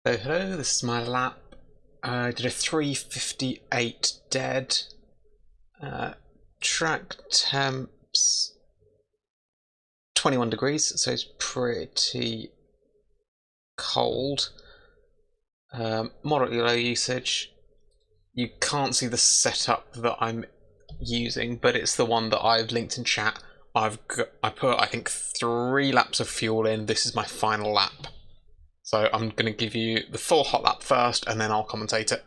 Hello, this is my lap. I did a 3:58 dead. Track temps 21 degrees, so it's pretty cold. Moderately low usage. You can't see the setup that I'm using, but it's the one that I've linked in chat. I put, I think, 3 laps of fuel in. This is my final lap. So I'm going to give you the full hot lap first, and then I'll commentate it.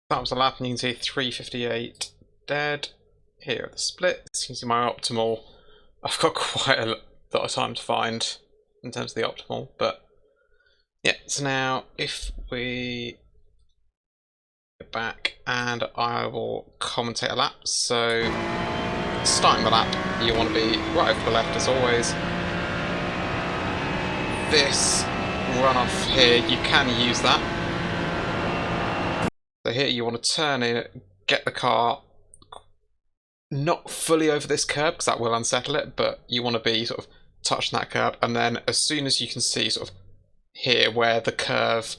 That was a lap, and you can see 3:58 dead. Here are the splits. You can see my optimal. I've got quite a lot of time to find in terms of the optimal, but yeah. So now if we go back, and I will commentate a lap. So starting the lap, you want to be right over the left as always. this runoff here, you can use that. So here you want to turn in, get the car not fully over this curb because that will unsettle it, but you want to be sort of touching that curb, and then as soon as you can see sort of here where the curve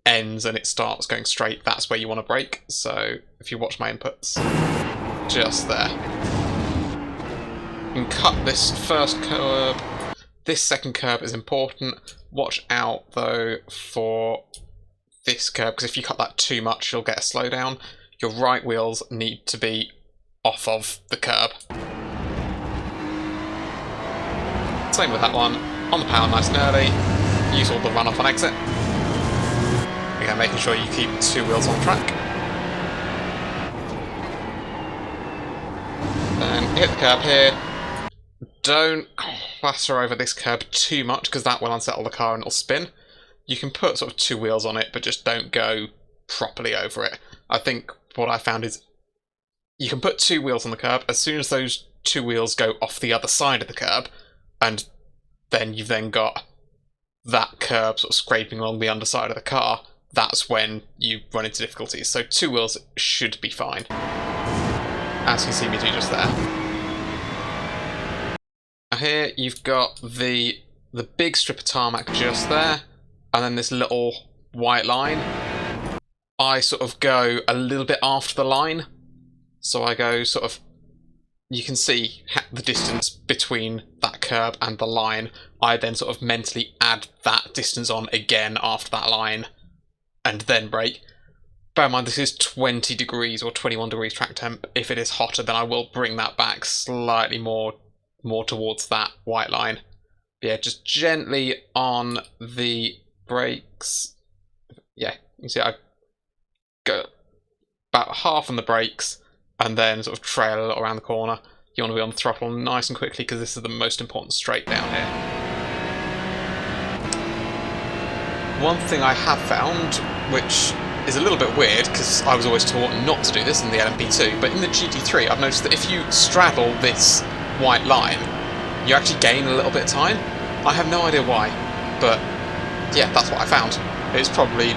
ends and it starts going straight, that's where you want to brake. So if you watch my inputs, just there. You can cut this first curb. This second curb is important. Watch out though for this curb, because if you cut that too much you'll get a slowdown. Your right wheels need to be off of the curb. Same with that one. On the power nice and early. Use all the runoff on exit. Again, making sure you keep 2 wheels on track. Then hit the curb here. Don't clatter over this curb too much because that will unsettle the car and it'll spin. You can put sort of 2 wheels on it, but just don't go properly over it. I think what I found is you can put 2 wheels on the curb. As soon as those 2 wheels go off the other side of the curb, and then you've then got that curb sort of scraping along the underside of the car, that's when you run into difficulties. So 2 wheels should be fine, as you see me do just there. Now here you've got the big strip of tarmac just there, and then this little white line. I sort of go a little bit after the line, so I go sort of, you can see the distance between that curb and the line. I then sort of mentally add that distance on again after that line, and then brake. Bear in mind this is 20 degrees or 21 degrees track temp. If it is hotter, then I will bring that back slightly more towards that white line. But yeah, just gently on the brakes. Yeah, you see I go about half on the brakes and then sort of trail a little around the corner. You want to be on the throttle nice and quickly because this is the most important straight down here. One thing I have found, which is a little bit weird because I was always taught not to do this in the LMP2, but in the GT3 I've noticed that if you straddle this white line, you actually gain a little bit of time. I have no idea why, but yeah, that's what I found. It's probably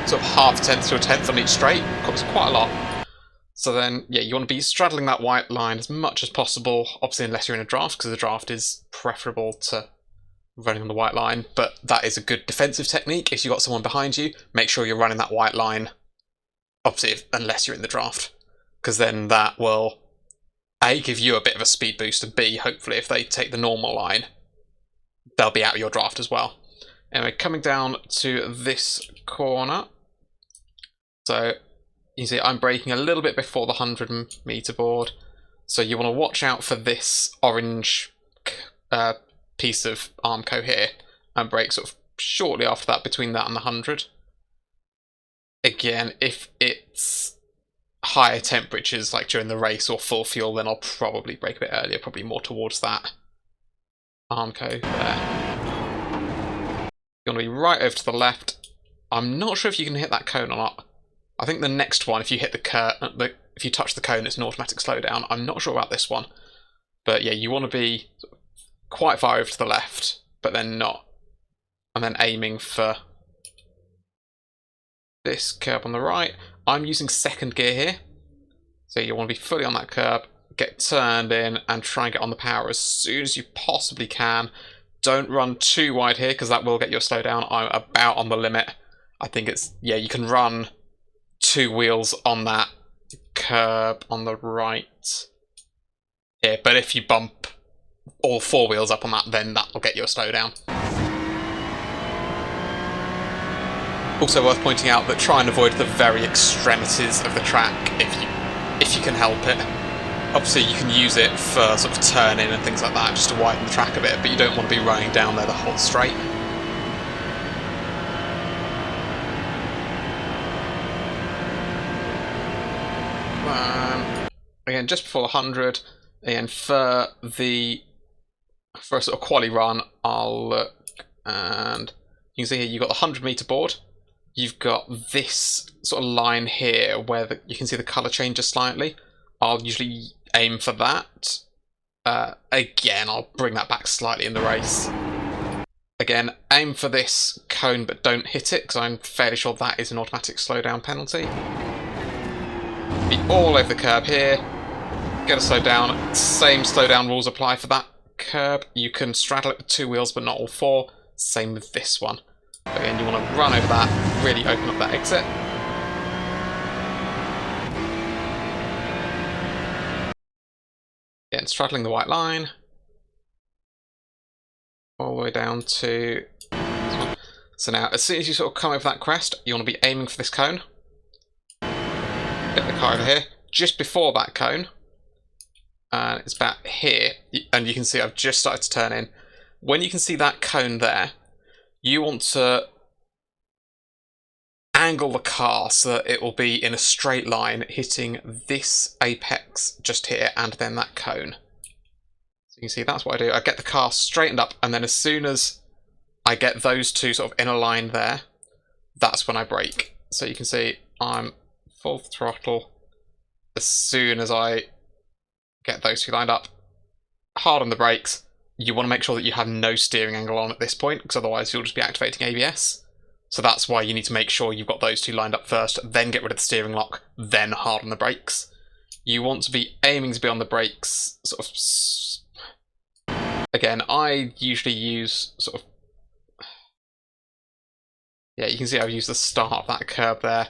sort of half a tenth to a tenth on each straight. It's quite a lot. So then, yeah, you want to be straddling that white line as much as possible, obviously unless you're in a draft, because the draft is preferable to running on the white line, but that is a good defensive technique. If you've got someone behind you, make sure you're running that white line, obviously unless you're in the draft, because then that will A, give you a bit of a speed boost, and B, hopefully if they take the normal line, they'll be out of your draft as well. Anyway, coming down to this corner, so you see I'm braking a little bit before the 100-meter board, so you want to watch out for this orange piece of Armco here, and brake sort of shortly after that between that and the 100. Again, if it's higher temperatures like during the race or full fuel, then I'll probably brake a bit earlier, probably more towards that Armco there. You want to be right over to the left. I'm not sure if you can hit that cone or not. I think the next one, if you hit the if you touch the cone, it's an automatic slowdown. I'm not sure about this one, but yeah, you want to be quite far over to the left, but then not, and then aiming for this curb on the right. I'm using second gear here, so you want to be fully on that curb, get turned in, and try and get on the power as soon as you possibly can. Don't run too wide here because that will get you a slowdown. I'm about on the limit. I think it's, yeah, you can run 2 wheels on that curb on the right here, but if you bump all 4 wheels up on that, then that will get you a slowdown. Also worth pointing out that try and avoid the very extremities of the track if you can help it. Obviously you can use it for sort of turning and things like that just to widen the track a bit, but you don't want to be running down there the whole straight. Again, just before the 100, and for a sort of quali run, I'll look, and you can see here you've got the 100-meter board. You've got this sort of line here where you can see the colour changes slightly. I'll usually aim for that. Again, I'll bring that back slightly in the race. Again, aim for this cone but don't hit it, because I'm fairly sure that is an automatic slowdown penalty. Be all over the curb here. Get a slow down. Same slowdown rules apply for that curb. You can straddle it with 2 wheels but not all 4. Same with this one. Again, you want to run over that, really open up that exit. Again, straddling the white line. All the way down to this one. So now, as soon as you sort of come over that crest, you want to be aiming for this cone. Get the car over here. Just before that cone, and it's about here, and you can see I've just started to turn in. When you can see that cone there, you want to angle the car so that it will be in a straight line, hitting this apex just here, and then that cone. So you can see that's what I do. I get the car straightened up, and then as soon as I get those two sort of in a line there, that's when I brake. So you can see I'm full throttle as soon as I get those two lined up. Hard on the brakes. You want to make sure that you have no steering angle on at this point, because otherwise you'll just be activating ABS. So that's why you need to make sure you've got those two lined up first, then get rid of the steering lock, then hard on the brakes. You want to be aiming to be on the brakes, sort of... Again, I usually use sort of... Yeah, you can see I've used the start of that curb there.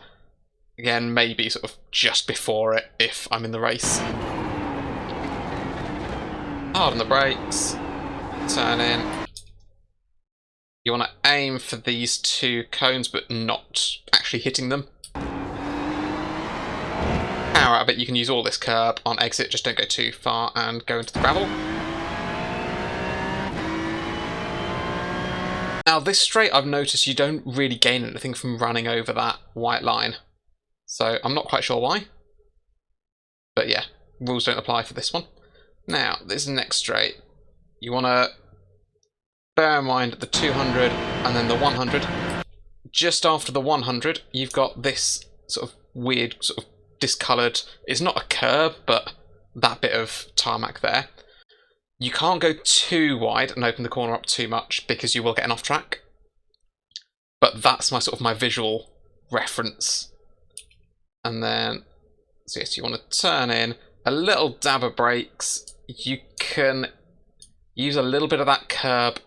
Again, maybe sort of just before it if I'm in the race. Hard on the brakes, turn in. You want to aim for these two cones but not actually hitting them. Power out of it, you can use all this curb on exit, just don't go too far and go into the gravel. Now this straight, I've noticed you don't really gain anything from running over that white line. So I'm not quite sure why. But yeah, rules don't apply for this one. Now, this next straight, you want to bear in mind the 200 and then the 100. Just after the 100, you've got this sort of weird, sort of discoloured, it's not a curb, but that bit of tarmac there. You can't go too wide and open the corner up too much because you will get an off track. But that's my sort of my visual reference. And then, so yes, you want to turn in, a little dab of brakes. You can use a little bit of that curb,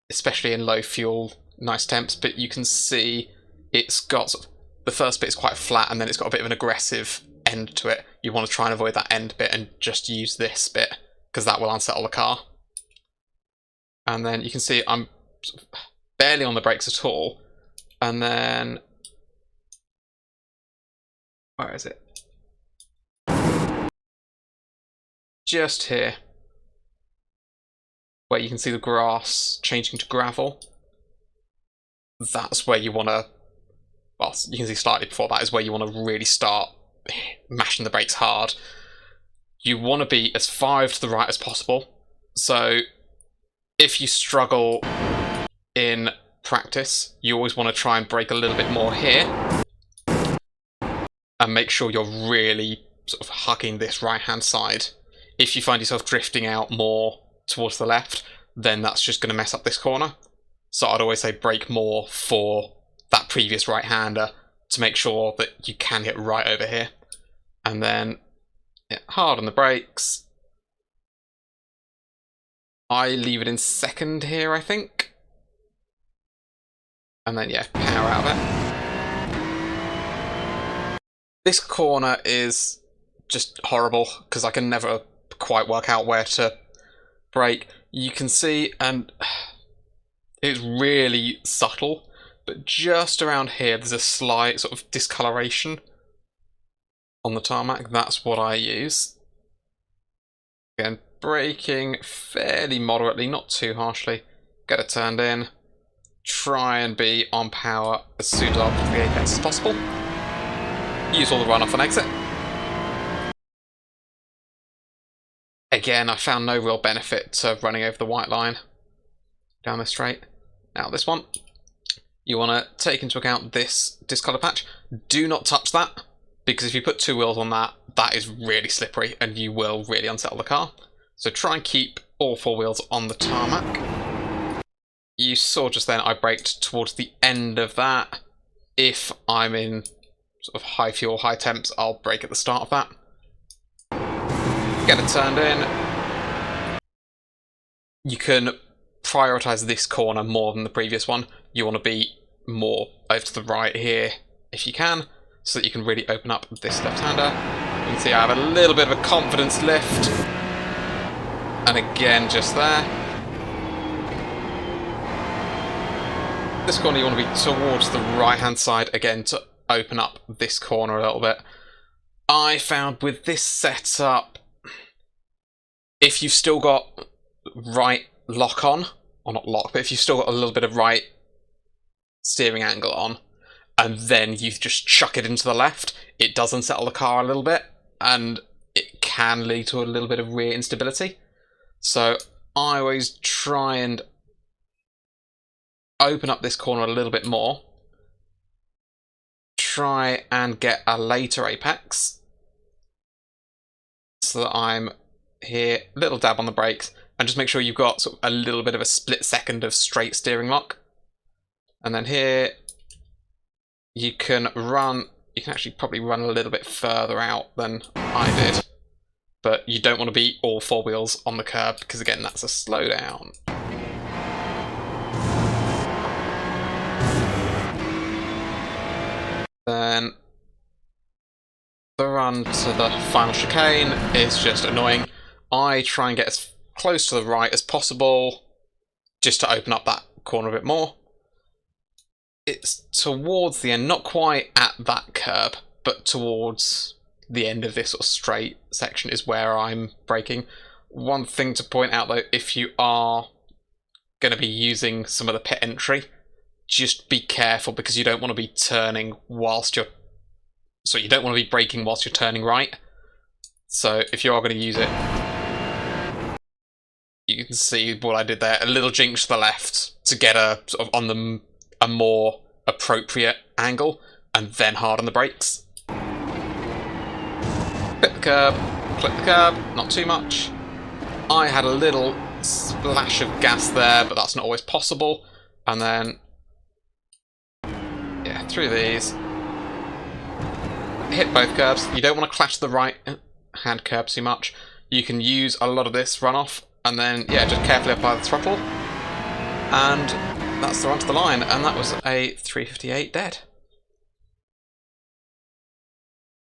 especially in low fuel, nice temps, but you can see it's got sort of, the first bit is quite flat and then it's got a bit of an aggressive end to it. You want to try and avoid that end bit and just use this bit, because that will unsettle the car. And then you can see I'm sort of barely on the brakes at all. And then, where is it? Just here, where you can see the grass changing to gravel. That's where you want to, well, you can see slightly before that is where you want to really start mashing the brakes hard. You want to be as far to the right as possible. So if you struggle in practice, you always want to try and brake a little bit more here and make sure you're really sort of hugging this right hand side. If you find yourself drifting out more towards the left, then that's just going to mess up this corner. So I'd always say brake more for that previous right-hander to make sure that you can get right over here. And then yeah, hard on the brakes. I leave it in second here, I think. And then yeah, power out of it. This corner is just horrible because I can never quite work out where to brake. You can see, and it's really subtle, but just around here there's a slight sort of discoloration on the tarmac. That's what I use. Again, braking fairly moderately, not too harshly. Get it turned in. Try and be on power as soon as after the apex as possible. Use all the runoff on exit. Again, I found no real benefit to running over the white line down this straight. Now this one, you want to take into account this discolor patch. Do not touch that, because if you put two wheels on that, that is really slippery and you will really unsettle the car. So try and keep all four wheels on the tarmac. you saw just then I braked towards the end of that. If I'm in sort of high fuel, high temps, I'll brake at the start of that. Get it turned in. You can prioritise this corner more than the previous one. You want to be more over to the right here if you can, so that you can really open up this left-hander. You can see I have a little bit of a confidence lift. And again, just there. This corner you want to be towards the right-hand side again to open up this corner a little bit. I found with this setup, if you've still got right lock on, or not lock, but if you've still got a little bit of right steering angle on, and then you just chuck it into the left, it does unsettle the car a little bit, and it can lead to a little bit of rear instability. So I always try and open up this corner a little bit more. Try and get a later apex, so that I'm here, little dab on the brakes, and just make sure you've got sort of a little bit of a split second of straight steering lock. And then here, you can actually probably run a little bit further out than I did. But you don't want to be all four wheels on the curb, because again, that's a slowdown. Then the run to the final chicane is just annoying. I try and get as close to the right as possible, just to open up that corner a bit more. It's towards the end, not quite at that curb, but towards the end of this sort of straight section is where I'm braking. One thing to point out though, if you are going to be using some of the pit entry, just be careful, because you don't want to be turning whilst you're... So you don't want to be braking whilst you're turning right. So if you are going to use it, you can see what I did there, a little jinx to the left to get a sort of on a more appropriate angle, and then harden the brakes. Clip the curb, not too much. I had a little splash of gas there, but that's not always possible. And then, yeah, through these. Hit both curbs. You don't want to clash the right hand curb too much. You can use a lot of this runoff, and then, yeah, just carefully apply the throttle. And that's the run to the line, and that was a 358 dead.